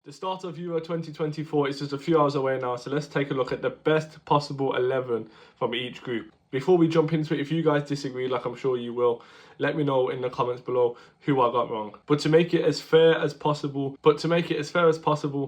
The start of Euro 2024 is just a few hours away now, so let's take a look at the best possible 11 from each group. Before we jump into it, if you guys disagree, like I'm sure you will, let me know in the comments below who I got wrong. But to make it as fair as possible,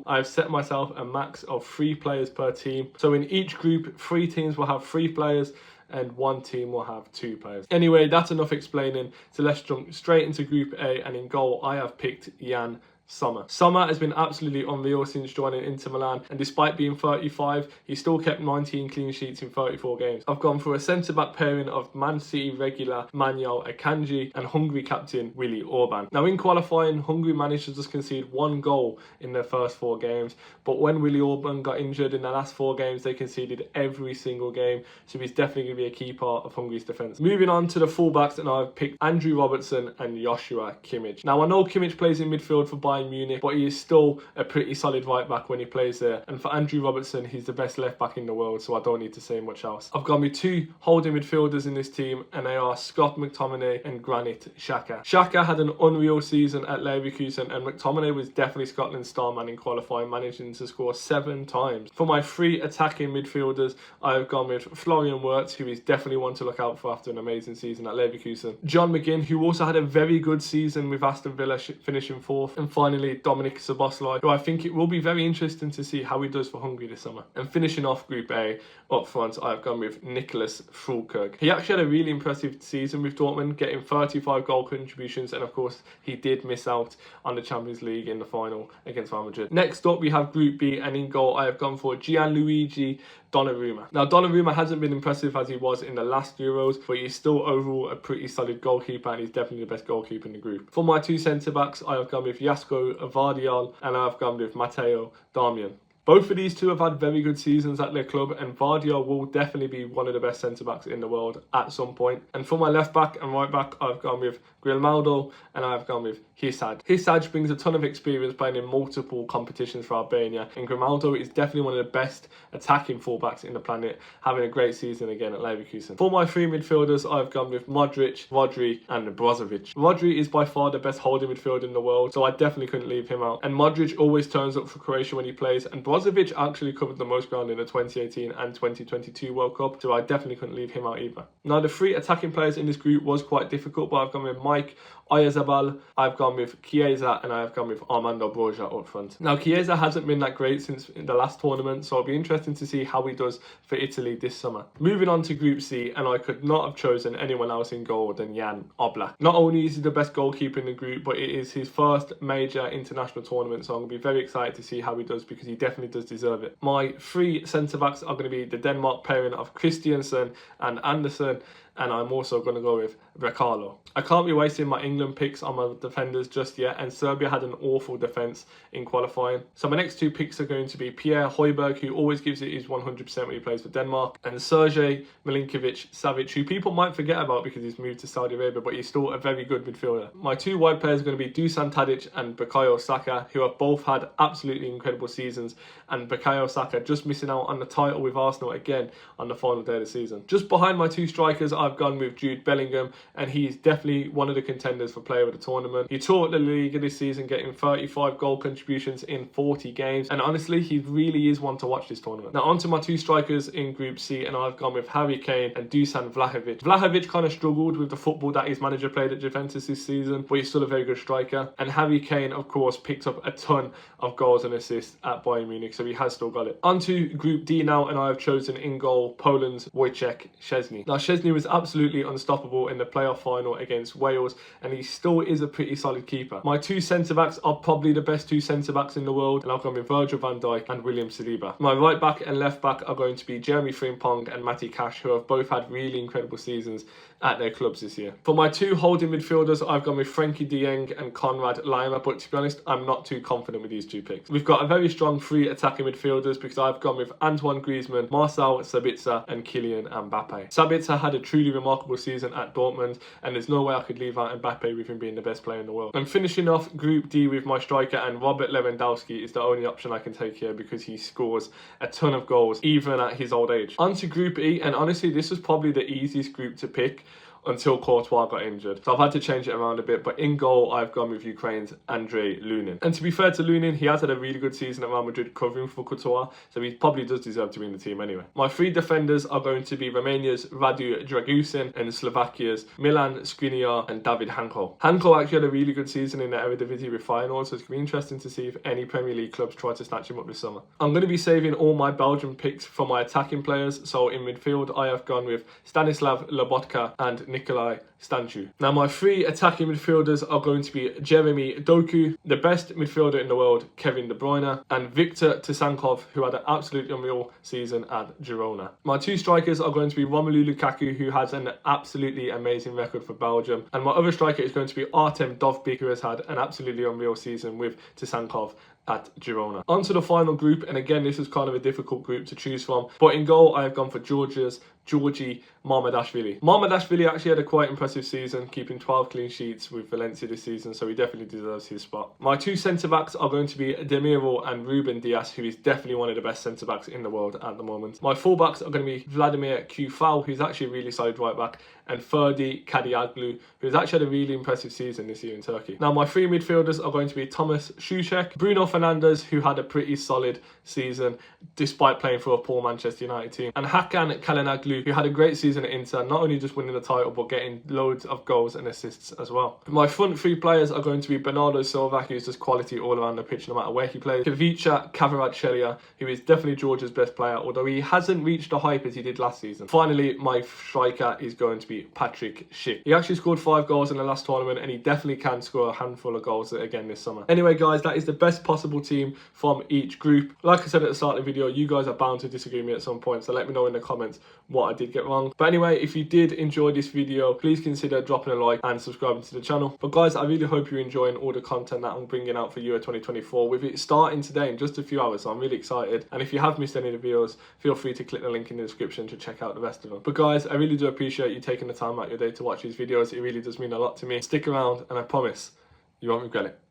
I've set myself a max of 3 players per team. So in each group, 3 teams will have 3 players and 1 team will have 2 players. Anyway, that's enough explaining. So let's jump straight into Group A, and in goal, I have picked Yann Sommer. Sommer has been absolutely unreal since joining Inter Milan, and despite being 35, he still kept 19 clean sheets in 34 games. I've gone for a centre-back pairing of Man City regular Manuel Akanji and Hungary captain Willi Orban. Now in qualifying, Hungary managed to just concede 1 goal in their first 4 games, but when Willi Orban got injured in the last 4 games, they conceded every single game, so he's definitely going to be a key part of Hungary's defence. Moving on to the fullbacks, and I've picked Andrew Robertson and Joshua Kimmich. Now I know Kimmich plays in midfield for Bayern Munich, but he is still a pretty solid right back when he plays there. And for Andrew Robertson, he's the best left back in the world, so I don't need to say much else. I've got me 2 holding midfielders in this team, and they are Scott McTominay and Granit Xhaka. Xhaka had an unreal season at Leverkusen, and McTominay was definitely Scotland's star man in qualifying, managing to score 7 times. For my 3 attacking midfielders, I've gone with Florian Wirtz, who is definitely one to look out for after an amazing season at Leverkusen. John McGinn, who also had a very good season with Aston Villa finishing 4th. And finally, Dominik Szoboszlai, who I think it will be very interesting to see how he does for Hungary this summer. And finishing off Group A, up front, I've gone with Nicholas Füllkrug. He actually had a really impressive season with Dortmund, getting 35 goal contributions, and of course, he did miss out on the Champions League in the final against Real Madrid. Next up, we have Group B, and in goal, I have gone for Gianluigi Donnarumma. Now, Donnarumma hasn't been impressive as he was in the last Euros, but he's still overall a pretty solid goalkeeper, and he's definitely the best goalkeeper in the group. For my 2 centre-backs, I have gone with Joško Gvardiol, and I have gone with Matteo Darmian. Both of these 2 have had very good seasons at their club, and Gvardiol will definitely be one of the best centre-backs in the world at some point. And for my left-back and right-back, I've gone with Grimaldo, and I've gone with Hysaj. Hysaj brings a ton of experience playing in multiple competitions for Albania, and Grimaldo is definitely one of the best attacking fullbacks in the planet, having a great season again at Leverkusen. For my 3 midfielders, I've gone with Modric, Rodri and Brozovic. Rodri is by far the best holding midfielder in the world, so I definitely couldn't leave him out. And Modric always turns up for Croatia when he plays, and Brozovic actually covered the most ground in the 2018 and 2022 World Cup, so I definitely couldn't leave him out either. Now, the 3 attacking players in this group was quite difficult, but I've gone with Mike Oyarzabal, I've gone with Chiesa, and I've gone with Armando Broja up front. Now, Chiesa hasn't been that great since in the last tournament, so it'll be interesting to see how he does for Italy this summer. Moving on to Group C, and I could not have chosen anyone else in goal than Jan Oblak. Not only is he the best goalkeeper in the group, but it is his first major international tournament, so I'm going to be very excited to see how he does, because he definitely does deserve it. My 3 centre-backs are going to be the Denmark pairing of Christiansen and Andersen, and I'm also going to go with Brekalo. I can't be wasting my England picks on my defenders just yet, and Serbia had an awful defence in qualifying. So my next 2 picks are going to be Pierre Højbjerg, who always gives it his 100% when he plays for Denmark, and Sergej Milinkovic-Savic, who people might forget about because he's moved to Saudi Arabia, but he's still a very good midfielder. My 2 wide players are going to be Dusan Tadic and Bukayo Saka, who have both had absolutely incredible seasons, and Bukayo Saka just missing out on the title with Arsenal again on the final day of the season. Just behind my 2 strikers, I've gone with Jude Bellingham, and he's definitely one of the contenders for player of the tournament. He tore the league this season, getting 35 goal contributions in 40 games, and honestly, he really is one to watch this tournament. Now onto my 2 strikers in Group C, and I've gone with Harry Kane and Dusan Vlahovic. Vlahovic kind of struggled with the football that his manager played at Juventus this season, but he's still a very good striker. And Harry Kane, of course, picked up a ton of goals and assists at Bayern Munich, so he has still got it. Onto Group D now, and I have chosen in goal Poland's Wojciech Szczesny. Now Szczesny was absolutely unstoppable in the playoff final against Wales, and he still is a pretty solid keeper. My 2 centre-backs are probably the best 2 centre-backs in the world, and I've gone with Virgil van Dijk and William Saliba. My right back and left back are going to be Jeremy Frimpong and Matty Cash, who have both had really incredible seasons at their clubs this year. For my 2 holding midfielders, I've gone with Frankie de Jong and Konrad Laimer, but to be honest, I'm not too confident with these 2 picks. We've got a very strong 3 attacking midfielders, because I've gone with Antoine Griezmann, Marcel Sabitzer and Kylian Mbappe. Sabitzer had a truly remarkable season at Dortmund, and there's no way I could leave out Mbappe with him being the best player in the world. I'm finishing off Group D with my striker, and Robert Lewandowski is the only option I can take here because he scores a ton of goals even at his old age. On to Group E, and honestly this was probably the easiest group to pick. until Courtois got injured. So I've had to change it around a bit, but in goal, I've gone with Ukraine's Andrei Lunin. And to be fair to Lunin, he has had a really good season at Real Madrid covering for Courtois, so he probably does deserve to be in the team anyway. My 3 defenders are going to be Romania's Radu Dragusin and Slovakia's Milan Skriniar and David Hanko. Hanko actually had a really good season in the Eredivisie final, so it's going to be interesting to see if any Premier League clubs try to snatch him up this summer. I'm going to be saving all my Belgian picks for my attacking players, so in midfield I have gone with Stanislav Lobotka and Nikolai Stanchu. Now my 3 attacking midfielders are going to be Jeremy Doku, the best midfielder in the world, Kevin De Bruyne, and Victor Tsankov, who had an absolutely unreal season at Girona. My 2 strikers are going to be Romelu Lukaku, who has an absolutely amazing record for Belgium, and my other striker is going to be Artem Dovbyk, who has had an absolutely unreal season with Tsankov at Girona. On to the final group, and again this is kind of a difficult group to choose from, but in goal I have gone for Georgi Mamardashvili. Mamardashvili actually had a quite impressive season, keeping 12 clean sheets with Valencia this season, so he definitely deserves his spot. My 2 centre-backs are going to be Demiro and Ruben Dias, who is definitely one of the best centre-backs in the world at the moment. My full-backs are going to be Vladimir Kufal, who's actually a really solid right-back, and Ferdi Kadiaglu, who's actually had a really impressive season this year in Turkey. Now my 3 midfielders are going to be Thomas Souček, Bruno Fernandes, who had a pretty solid season despite playing for a poor Manchester United team, and Hakan Çalhanoğlu, who had a great season at Inter, not only just winning the title but getting loads of goals and assists as well. My front 3 players are going to be Bernardo Silva, who's just quality all around the pitch no matter where he plays, Ivica Kvaratskhelia, who is definitely Georgia's best player, although he hasn't reached the hype as he did last season. Finally, my striker is going to be Patrick Schick. He actually scored 5 goals in the last tournament, and he definitely can score a handful of goals again this summer. Anyway guys, that is the best possible team from each group. Like I said at the start of the video, you guys are bound to disagree with me at some point, so let me know in the comments what I did get wrong. But anyway, if you did enjoy this video, please consider dropping a like and subscribing to the channel. But guys, I really hope you're enjoying all the content that I'm bringing out for Euro 2024, with it starting today in just a few hours, so I'm really excited. And if you have missed any of the videos, feel free to click the link in the description to check out the rest of them. But guys, I really do appreciate you taking the time out of your day to watch these videos. It really does mean a lot to me. Stick around and I promise you won't regret it.